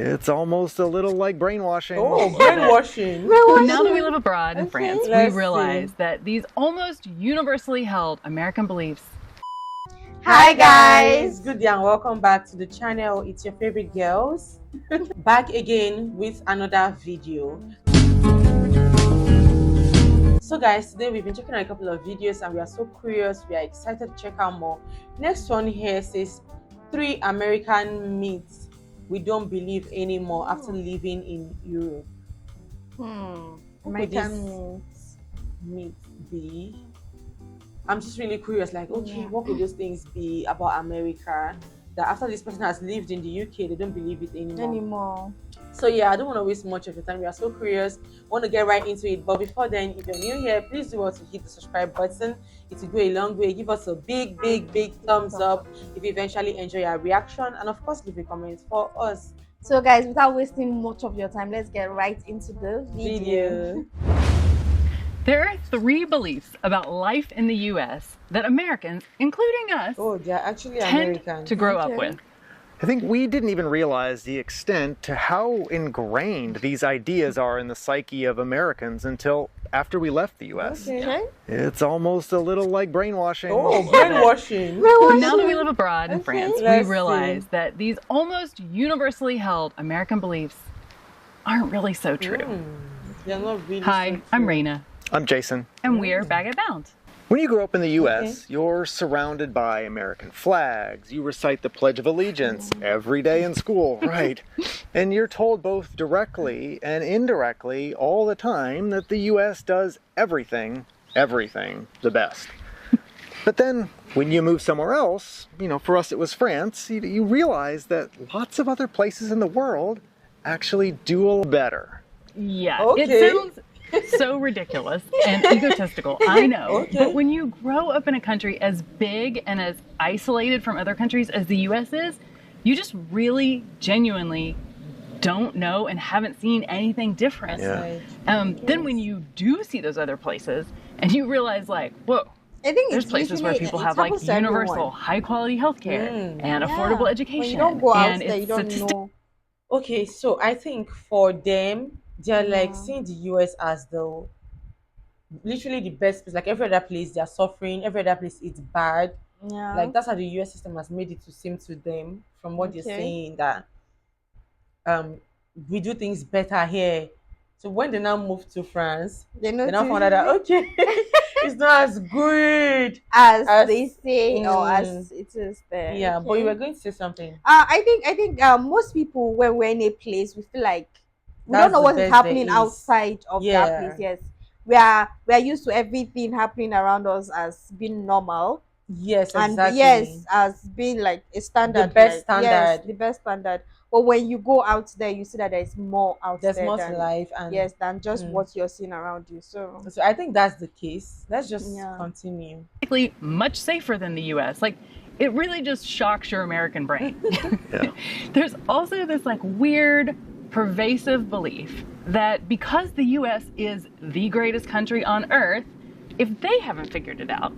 It's almost a little like brainwashing. Oh, brainwashing. Now that we live abroad in France, we Let's realize see. that these almost universally held American beliefs. Hi guys, good day and welcome back to the channel. It's your favorite girls back again with another video. So guys, today we've been checking out a couple of videos and we are so curious, we are excited to check out more. Next one here says 3 American myths we don't believe anymore after living in Europe. American myths be? I'm just really curious, like, okay, what could those things be about America that after this person has lived in the UK, they don't believe it anymore? So yeah, I don't want to waste much of your time. We are so curious, want to get right into it. But before then, if you're new here, please do also hit the subscribe button. It will go a long way. Give us a big thumbs up if you eventually enjoy our reaction, and of course leave a comment for us. So guys, without wasting much of your time, let's get right into the video. There are 3 beliefs about life in the US that Americans, including us, they're actually tend American to grow up with. I think we didn't even realize the extent to how ingrained these ideas are in the psyche of Americans until after we left the US. It's almost a little like brainwashing. Oh, brainwashing. Now that we live abroad in France, we realize that these almost universally held American beliefs aren't really so true. They're not really Hi, I'm Raina. I'm Jason. And we're Bag It Bound. When you grow up in the US, you're surrounded by American flags. You recite the Pledge of Allegiance every day in school, right? And you're told both directly and indirectly all the time that the US does everything the best. But then when you move somewhere else, for us it was France, you realize that lots of other places in the world actually do a little better. Yeah, it sounds so ridiculous and egotistical, I know. But when you grow up in a country as big and as isolated from other countries as the US is, you just really genuinely don't know and haven't seen anything different. Then when you do see those other places and you realize, like, whoa, I think there's places where people have like universal high quality healthcare and affordable education. When you don't go out and there, you don't know. Okay, so I think for them, they're like seeing the US as the literally the best place. Like every other place they're suffering, every other place it's bad. Like that's how the US system has made it to seem to them, from what you're saying, that we do things better here. So when they now move to France, they now found out that it's not as good as they say or as it is there. Yeah, but you were going to say something. I think most people, when we're in a place, we feel like we don't know what is happening outside of that place. Yes, we are used to everything happening around us as being normal. Yes, and exactly. yes, as being like a standard, the best standard. Yes, the best standard. But when you go out there, you see that there's more out there. There's more to life, and than just what you're seeing around you. So I think that's the case. Let's just continue. Much safer than the US. Like, it really just shocks your American brain. There's also this like weird, pervasive belief that because the US is the greatest country on earth, if they haven't figured it out,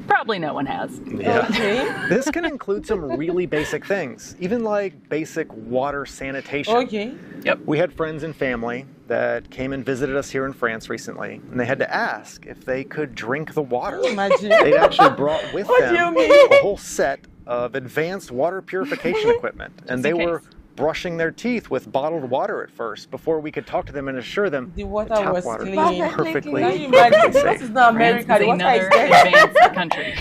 probably no one has. This can include some really basic things, even like basic water sanitation. We had friends and family that came and visited us here in France recently, and they had to ask if they could drink the water. They'd actually brought with them a whole set of advanced water purification equipment, and they were brushing their teeth with bottled water at first before we could talk to them and assure them the water was water clean. perfectly This is not America. France is another advanced country.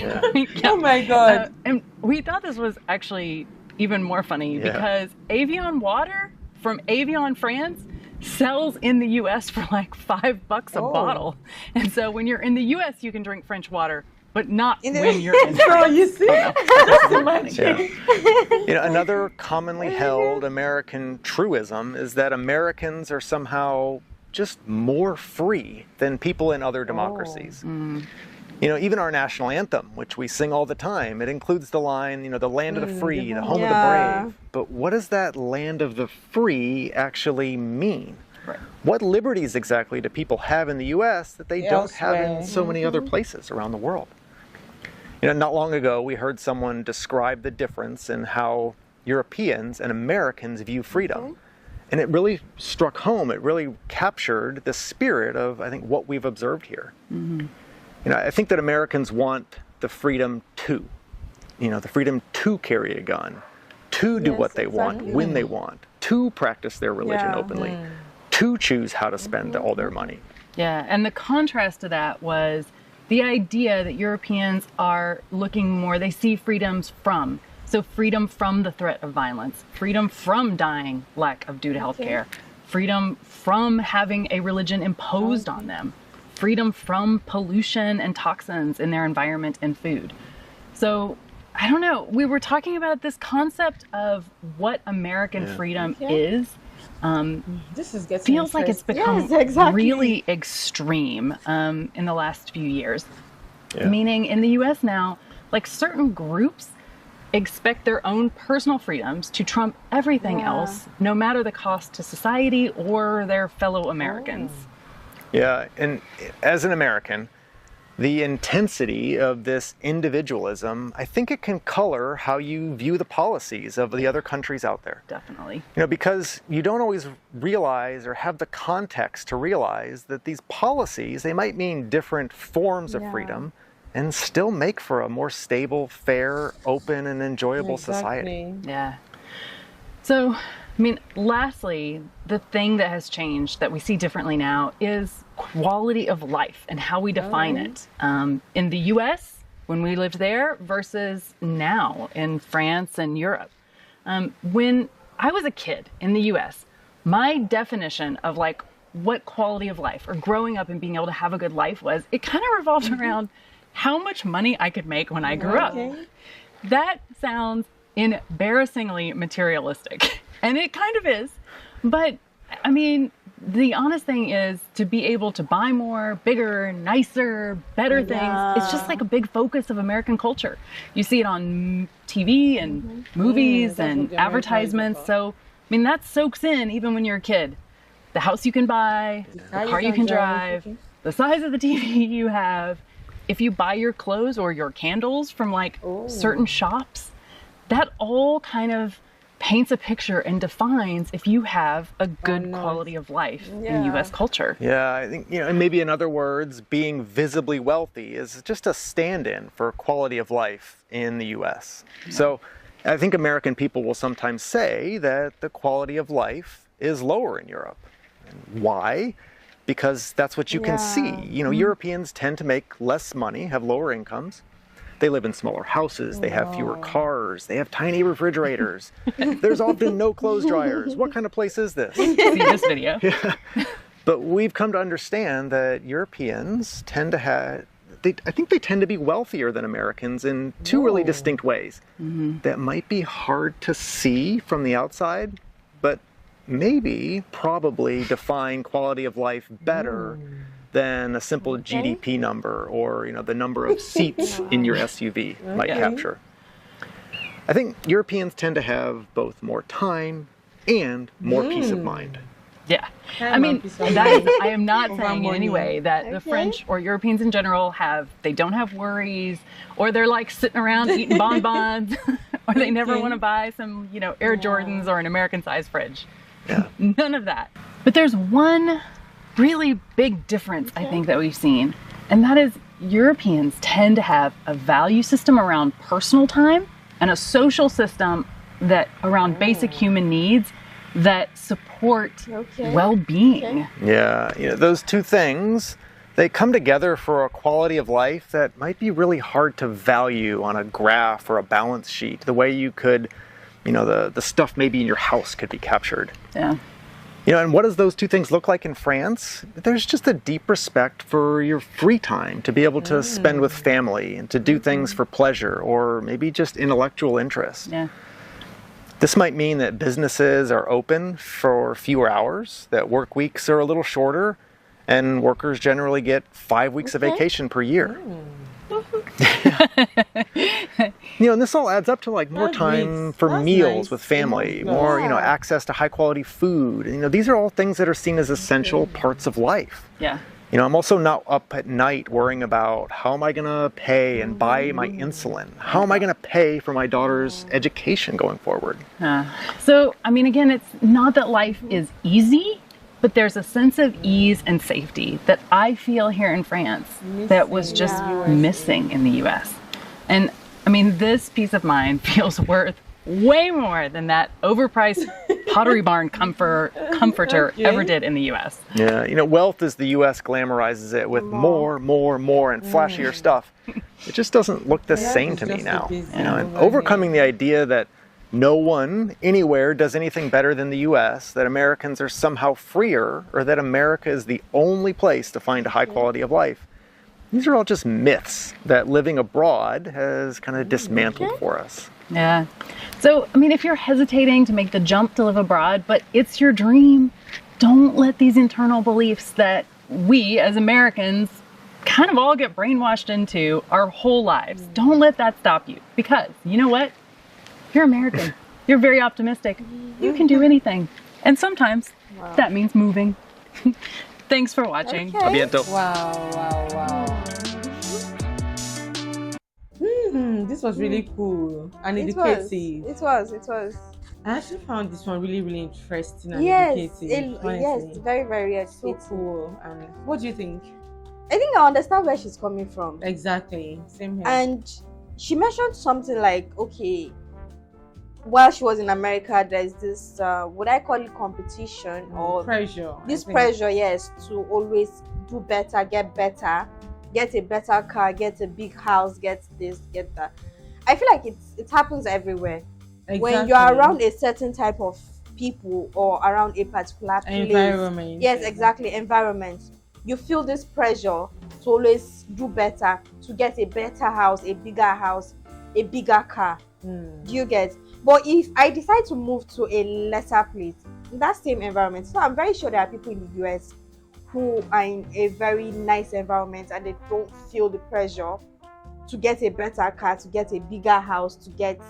Oh my God. And we thought this was actually even more funny because Evian water from Evian, France sells in the US for like $5 a bottle. And so when you're in the US, you can drink French water, but not when you're in So you see, just imagine. Another commonly held American truism is that Americans are somehow just more free than people in other democracies. Even our national anthem, which we sing all the time, it includes the line, the land of the free, the home of the brave. But what does that land of the free actually mean? What liberties exactly do people have in the US that they don't have in so many other places around the world? Not long ago, we heard someone describe the difference in how Europeans and Americans view freedom. And it really struck home. It really captured the spirit of, I think, what we've observed here. You know, I think that Americans want the freedom to, the freedom to carry a gun, to do what they want, when they want, to practice their religion openly, to choose how to spend all their money. Yeah, and the contrast to that was the idea that Europeans are looking more, they see freedoms from. So freedom from the threat of violence, freedom from dying lack of due to health care, freedom from having a religion imposed on them, freedom from pollution and toxins in their environment and food. So, I don't know, we were talking about this concept of what American freedom is. This is getting feels like it's become really extreme in the last few years. Meaning in the US now, like certain groups expect their own personal freedoms to trump everything else, no matter the cost to society or their fellow Americans. Yeah, and as an American, the intensity of this individualism, I think it can color how you view the policies of the other countries out there. Definitely. Because you don't always realize or have the context to realize that these policies, they might mean different forms of freedom, and still make for a more stable, fair, open, and enjoyable society. Yeah. So, I mean, lastly, the thing that has changed that we see differently now is quality of life and how we define it. In the US, when we lived there, versus now in France and Europe. When I was a kid in the US, my definition of like what quality of life or growing up and being able to have a good life was, it kind of revolved around how much money I could make when I grew up. That sounds embarrassingly materialistic, and it kind of is. But I mean, the honest thing is to be able to buy more, bigger, nicer, better things. It's just like a big focus of American culture. You see it on TV and movies and advertisements. So, I mean, that soaks in even when you're a kid. The house you can buy, the car you can drive, the size of the TV you have. If you buy your clothes or your candles from like certain shops, that all kind of paints a picture and defines if you have a good quality of life in U.S. culture. Yeah, I think, and maybe in other words, being visibly wealthy is just a stand-in for quality of life in the U.S. So I think American people will sometimes say that the quality of life is lower in Europe. Why? Because that's what you can see. Europeans tend to make less money, have lower incomes. They live in smaller houses. They have fewer cars. They have tiny refrigerators. There's often no clothes dryers. What kind of place is this? See this video. But we've come to understand that Europeans tend to have, I think they tend to be wealthier than Americans in two really distinct ways that might be hard to see from the outside, but maybe probably define quality of life better than a simple GDP number or the number of seats in your SUV might capture. I think Europeans tend to have both more time and more peace of mind. Yeah. I mean, I am not saying in any way that the French or Europeans in general they don't have worries, or they're like sitting around eating bonbons, or they never want to buy some, Air Jordans or an American-sized fridge. None of that. But there's one really big difference, I think, that we've seen, and that is Europeans tend to have a value system around personal time and a social system that around basic human needs that support well-being. Yeah, those two things, they come together for a quality of life that might be really hard to value on a graph or a balance sheet, the way you could, the stuff maybe in your house could be captured. Yeah. And what does those two things look like in France? There's just a deep respect for your free time to be able to spend with family and to do things for pleasure or maybe just intellectual interest. Yeah. This might mean that businesses are open for fewer hours, that work weeks are a little shorter, and workers generally get 5 weeks of vacation per year. And this all adds up to like more time for meals with family, more, access to high quality food. These are all things that are seen as essential parts of life. Yeah. I'm also not up at night worrying about how am I going to pay and buy my insulin? How am I going to pay for my daughter's education going forward? So, again, it's not that life is easy, but there's a sense of ease and safety that I feel here in France that was just missing in the US. And this peace of mind feels worth way more than that overpriced Pottery Barn comforter ever did in the US. Yeah, wealth as the US glamorizes it with more, and flashier stuff. It just doesn't look the same to me now. And overcoming the idea that no one anywhere does anything better than the US, that Americans are somehow freer, or that America is the only place to find a high quality of life. These are all just myths that living abroad has kind of dismantled for us. Yeah. So, if you're hesitating to make the jump to live abroad, but it's your dream, don't let these internal beliefs that we as Americans kind of all get brainwashed into our whole lives. Don't let that stop you, because you know what? You're American. You're very optimistic. You can do anything. And sometimes that means moving. Thanks for watching. A bientôt. Wow. This was really cool and educative. It was. I actually found this one really, really interesting and yes, educative. Yes, very, very educative. So cool. And what do you think? I think I understand where she's coming from. Exactly. Same here. And she mentioned something like, okay, while she was in America, there's this, would I call it competition or pressure? This pressure, yes, to always do better, get a better car, get a big house, get this, get that. I feel like it happens everywhere. Exactly. When you are around a certain type of people or around a particular place, environment. Yes, exactly, environment. You feel this pressure to always do better, to get a better house, a bigger car. Do you get? But if I decide to move to a lesser place in that same environment, so I'm very sure there are people in the US who are in a very nice environment and they don't feel the pressure to get a better car, to get a bigger house, to get.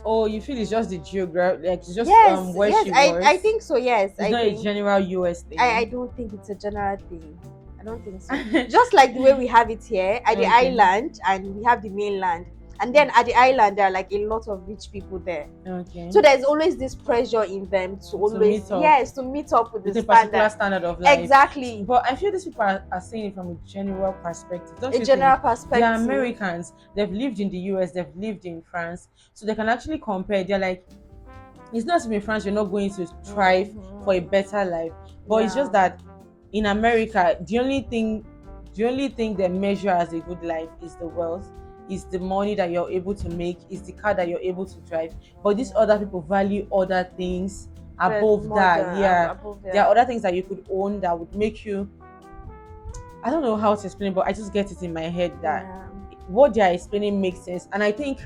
Oh, you feel it's just the geography, like it's just where she was? I think so. Yes, it's not a general US thing. I don't think it's a general thing. I don't think so. Just like the way we have it here at the island, and we have the mainland. And then at the island, there are like a lot of rich people there. Okay. So there's always this pressure in them to always, to meet up with the particular standard of life. Exactly. But I feel these people are saying it from a general perspective. Perspective. They are Americans. They've lived in the US. They've lived in France. So they can actually compare. They're like, it's not to be in France, you're not going to strive for a better life. But it's just that in America, the only thing they measure as a good life is the wealth, is the money that you're able to make, is the car that you're able to drive. But these other people value other things above that. There are other things that you could own that would make you, I don't know how to explain it, but I just get it in my head that what they are explaining makes sense. And I think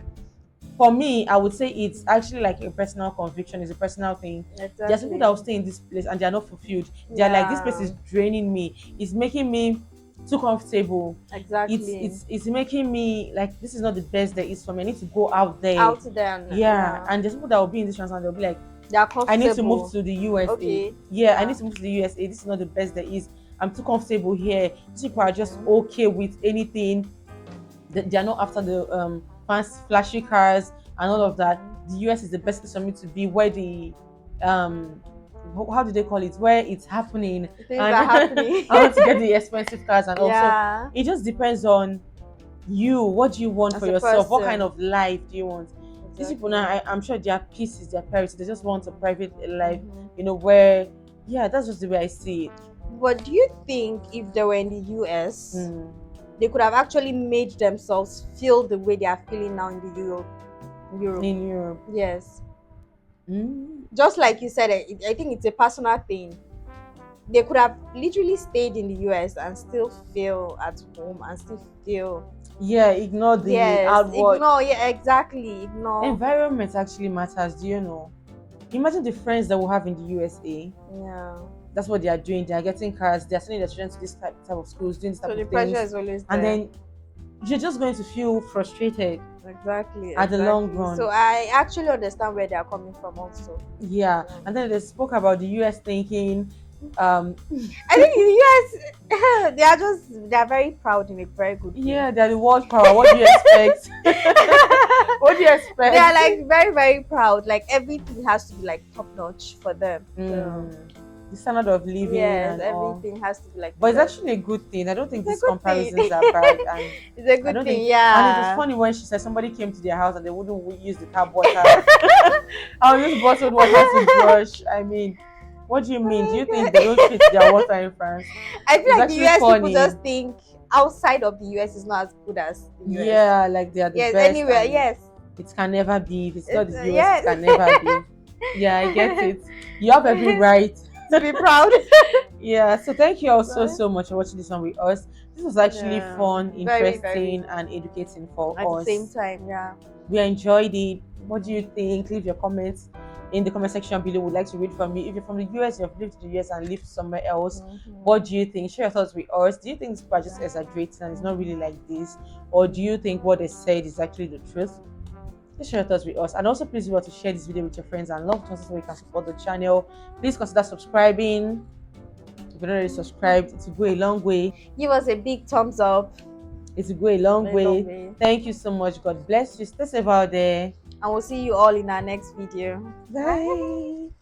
for me, I would say it's actually like a personal conviction, it's a personal thing. Exactly. There's people that will stay in this place and they're not fulfilled. They're like, this place is draining me, it's making me too comfortable. Exactly. It's making me like, this is not the best there is for me. I need to go out there. Yeah. And there's people that will be in this transplant, they'll be like, they're comfortable. I need to move to the USA. Okay. I need to move to the USA. This is not the best there is. I'm too comfortable here. These people are just okay with anything. They're not after the fancy flashy cars and all of that. The US is the best place for me to be, where the how do they call it? Where it's happening. Things are happening. I want to get the expensive cars, and also it just depends on you. What do you want for yourself? What kind of life do you want? Exactly. These people now, I'm sure their peace is their priority. They just want a private life, where that's just the way I see it. But do you think if they were in the US, they could have actually made themselves feel the way they are feeling now in the Europe? In Europe, yes. Just like you said, I think it's a personal thing. They could have literally stayed in the US and still feel at home and still feel. Ignore the outward. Ignore. Environment actually matters. Do you know? Imagine the friends that we have in the USA. Yeah. That's what they are doing. They are getting cars. They are sending their children to this type of schools, doing this type of things. So the pressure is always there. And then you're just going to feel frustrated. Exactly. At the long run. So I actually understand where they are coming from also. Yeah. And then they spoke about the US thinking I think the US, they are very proud in a very good way. Yeah, they're the world power. What do you expect? What do you expect? They are like very, very proud. Like everything has to be like top notch for them. So, the standard of living, yes, and everything all. has to be like. But it's actually a good thing. I don't think it's these comparisons are bad. And it's a good I don't thing, think, yeah. And it was funny when she said somebody came to their house and they wouldn't use the tap water. I was just bottled water to brush. I mean, what do you mean? Do you think they don't treat their water in France? I feel like the US funny. people just think outside of the US is not as good as the US. Yeah, like they are the best. Anywhere, yes. It can never be. If it's not the US, it can never be. Yeah, I get it. You have every right to be proud. Yeah, so thank you all so much for watching this one with us. This was actually fun, interesting, very, and educating for us. At the same time, yeah. We enjoyed it. What do you think? Leave your comments in the comment section below. We'd like to read from you. If you're from the US, you've lived in the US and lived somewhere else, what do you think? Share your thoughts with us. Do you think people are just exaggerating and it's not really like this? Or do you think what they said is actually the truth? Please share your thoughts with us. And also please remember to share this video with your friends and loved ones so we can support the channel. Please consider subscribing. If you're not already subscribed, it will go a long way. Give us a big thumbs up. It will go a long way. Thank you so much. God bless you. Stay safe out there. And we'll see you all in our next video. Bye.